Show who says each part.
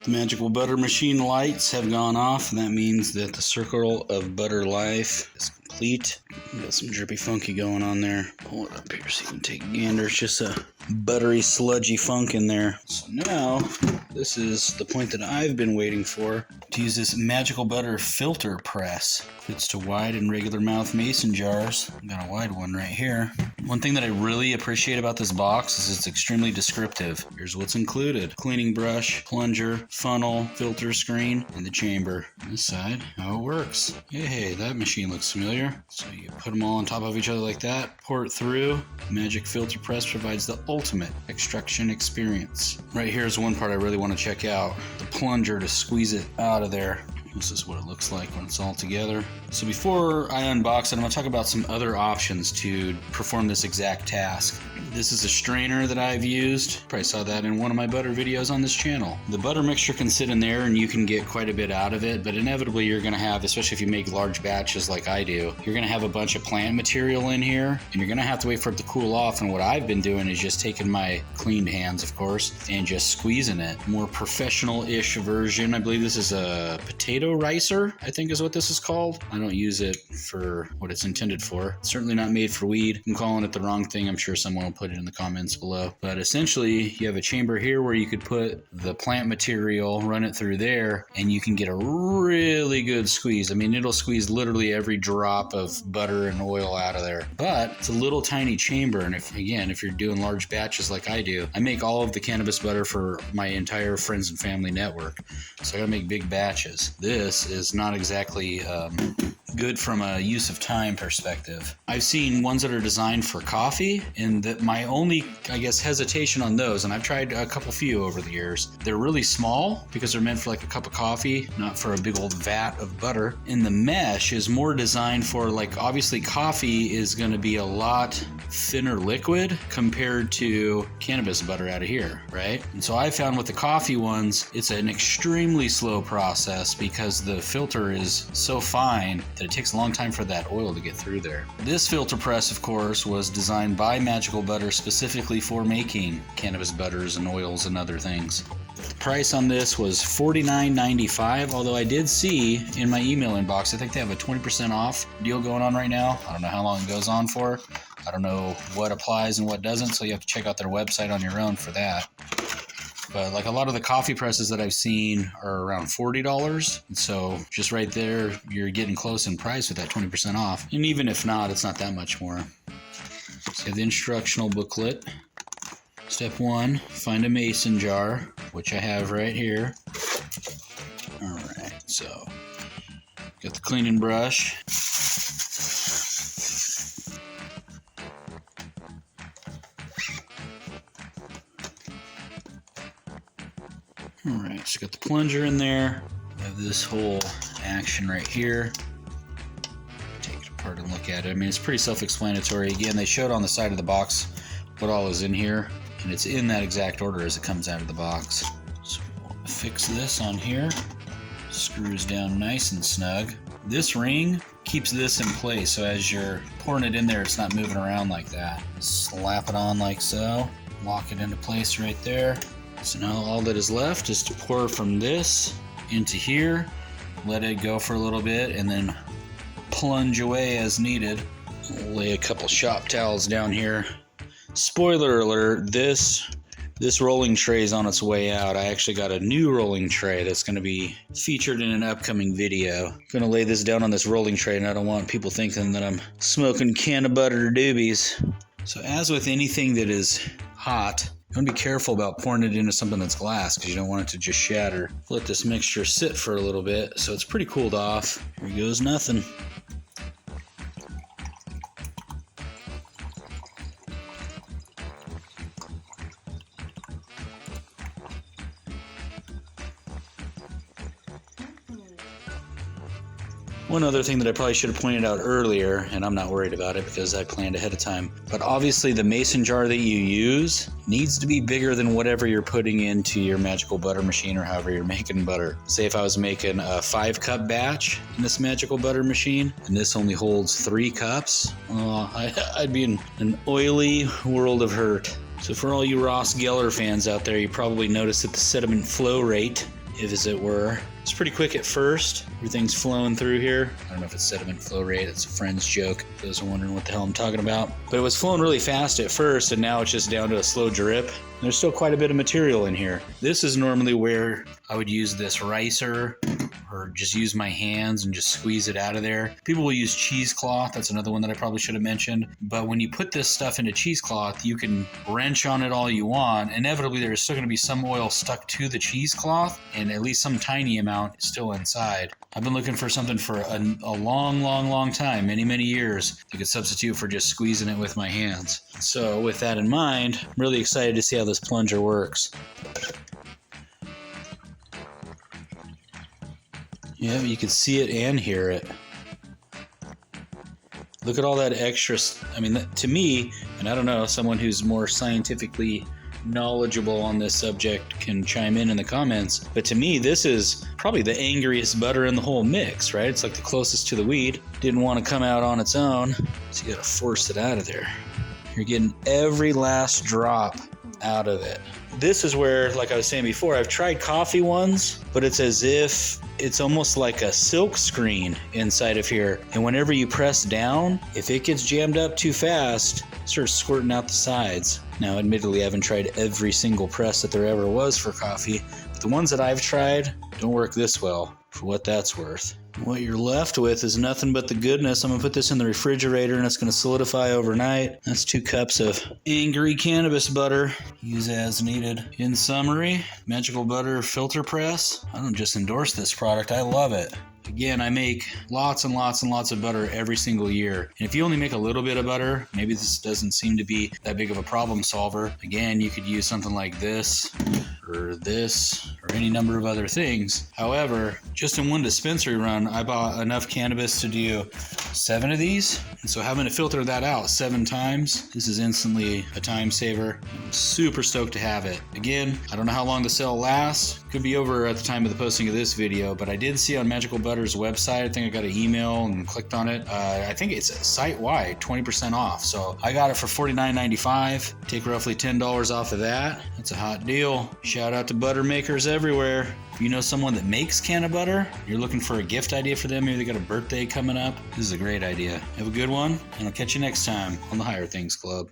Speaker 1: The magical butter machine lights have gone off, and that means that the circle of butter life is complete. Got some drippy funky going on there. Pull it up here so you can take a gander. It's just a buttery, sludgy funk in there. So now, this is the point that I've been waiting for, to use this magical butter filter press. Fits to wide and regular mouth mason jars. I've got a wide one right here. One thing that I really appreciate about this box is it's extremely descriptive. Here's what's included: cleaning brush, plunger, funnel, filter screen, and the chamber. This side, how it works. Hey, that machine looks familiar. So you put them all on top of each other like that, pour it through. Magic filter press provides the ultimate extraction experience. Right here is one part I really want to check out: the plunger to squeeze it out of there. This is what it looks like when it's all together. So before I unbox it, I'm going to talk about some other options to perform this exact task. This is a strainer that I've used. Probably saw that in one of my butter videos on this channel. The butter mixture can sit in there and you can get quite a bit out of it, but inevitably you're going to have, especially if you make large batches like I do, you're going to have a bunch of plant material in here and you're going to have to wait for it to cool off. And what I've been doing is just taking my cleaned hands, of course, and just squeezing it. More professional-ish version. I believe this is a potato ricer, I think is what this is called. I don't use it for what it's intended for. It's certainly not made for weed. I'm calling it the wrong thing. I'm sure someone will put it in the comments below. But essentially, you have a chamber here where you could put the plant material, run it through there, and you can get a really good squeeze. I mean, it'll squeeze literally every drop of butter and oil out of there. But it's a little tiny chamber, and if you're doing large batches like I do, I make all of the cannabis butter for my entire friends and family network. So I gotta make big batches. This is not exactly good from a use of time perspective. I've seen ones that are designed for coffee, and that my only, hesitation on those, and I've tried a few over the years, they're really small because they're meant for like a cup of coffee, not for a big old vat of butter. And the mesh is more designed for, like, obviously coffee is going to be a lot thinner liquid compared to cannabis butter out of here, right? And so I found with the coffee ones, it's an extremely slow process because the filter is so fine that it takes a long time for that oil to get through there. This filter press, of course, was designed by Magical Butter specifically for making cannabis butters and oils and other things. The price on this was $49.95, although I did see in my email inbox, I think they have a 20% off deal going on right now. I don't know how long it goes on for. I don't know what applies and what doesn't, so you have to check out their website on your own for that. But like a lot of the coffee presses that I've seen are around $40. And so just right there, you're getting close in price with that 20% off. And even if not, it's not that much more. So you have the instructional booklet. Step 1, find a mason jar, which I have right here. All right, so got the cleaning brush. All right, so got the plunger in there. We have this whole action right here. Take it apart and look at it. I mean, it's pretty self-explanatory. Again, they showed on the side of the box what all is in here, and it's in that exact order as it comes out of the box. So we'll fix this on here. Screws down nice and snug. This ring keeps this in place, so as you're pouring it in there, it's not moving around like that. Slap it on like so. Lock it into place right there. So now all that is left is to pour from this into here, let it go for a little bit, and then plunge away as needed. I'll lay a couple shop towels down here. Spoiler alert, this rolling tray is on its way out. I actually got a new rolling tray that's going to be featured in an upcoming video. I'm going to lay this down on this rolling tray, and I don't want people thinking that I'm smoking can of butter doobies. So as with anything that is hot, you want to be careful about pouring it into something that's glass because you don't want it to just shatter. Let this mixture sit for a little bit so it's pretty cooled off. Here goes nothing. One other thing that I probably should have pointed out earlier, and I'm not worried about it because I planned ahead of time, but obviously the mason jar that you use needs to be bigger than whatever you're putting into your magical butter machine or however you're making butter. Say if I was making a 5-cup batch in this magical butter machine, and this only holds 3 cups, I'd be in an oily world of hurt. So for all you Ross Geller fans out there, you probably noticed that the sediment flow rate as it were. It's pretty quick at first. Everything's flowing through here. I don't know if it's sediment flow rate. It's a friend's joke. Those are wondering what the hell I'm talking about. But it was flowing really fast at first, and now it's just down to a slow drip. There's still quite a bit of material in here. This is normally where I would use this ricer or just use my hands and just squeeze it out of there. People will use cheesecloth. That's another one that I probably should have mentioned. But when you put this stuff into cheesecloth, you can wrench on it all you want. Inevitably, there's still going to be some oil stuck to the cheesecloth, and at least some tiny amount is still inside. I've been looking for something for a long time, many years, that could substitute for just squeezing it with my hands. So with that in mind, I'm really excited to see how this plunger works. Yeah, you can see it and hear it. Look at all that extra, I mean, to me, and I don't know, someone who's more scientifically knowledgeable on this subject can chime in the comments, but to me, this is probably the angriest butter in the whole mix, right? It's like the closest to the weed. Didn't want to come out on its own, so you gotta force it out of there. You're getting every last drop out of it. This is where, like I was saying before, I've tried coffee ones, but it's as if it's almost like a silk screen inside of here. And whenever you press down, if it gets jammed up too fast, it starts squirting out the sides. Now, admittedly, I haven't tried every single press that there ever was for coffee, but the ones that I've tried don't work this well, for what that's worth. What you're left with is nothing but the goodness. I'm going to put this in the refrigerator and it's going to solidify overnight. That's 2 cups of angry cannabis butter. Use as needed. In summary, Magical Butter Filter Press. I don't just endorse this product. I love it. Again, I make lots and lots of butter every single year. And if you only make a little bit of butter, maybe this doesn't seem to be that big of a problem solver. Again, you could use something like this, or any number of other things. However, just in one dispensary run, I bought enough cannabis to do 7 of these. And so having to filter that out 7 times, this is instantly a time saver. I'm super stoked to have it. Again, I don't know how long the sale lasts. Could be over at the time of the posting of this video, but I did see on Magical Butter's website, I think I got an email and clicked on it. I think it's site-wide, 20% off. So I got it for $49.95. Take roughly $10 off of that. That's a hot deal. Shout out to butter makers everywhere. If you know someone that makes canna butter, you're looking for a gift idea for them, maybe they got a birthday coming up, this is a great idea. Have a good one, and I'll catch you next time on the Higher Things Club.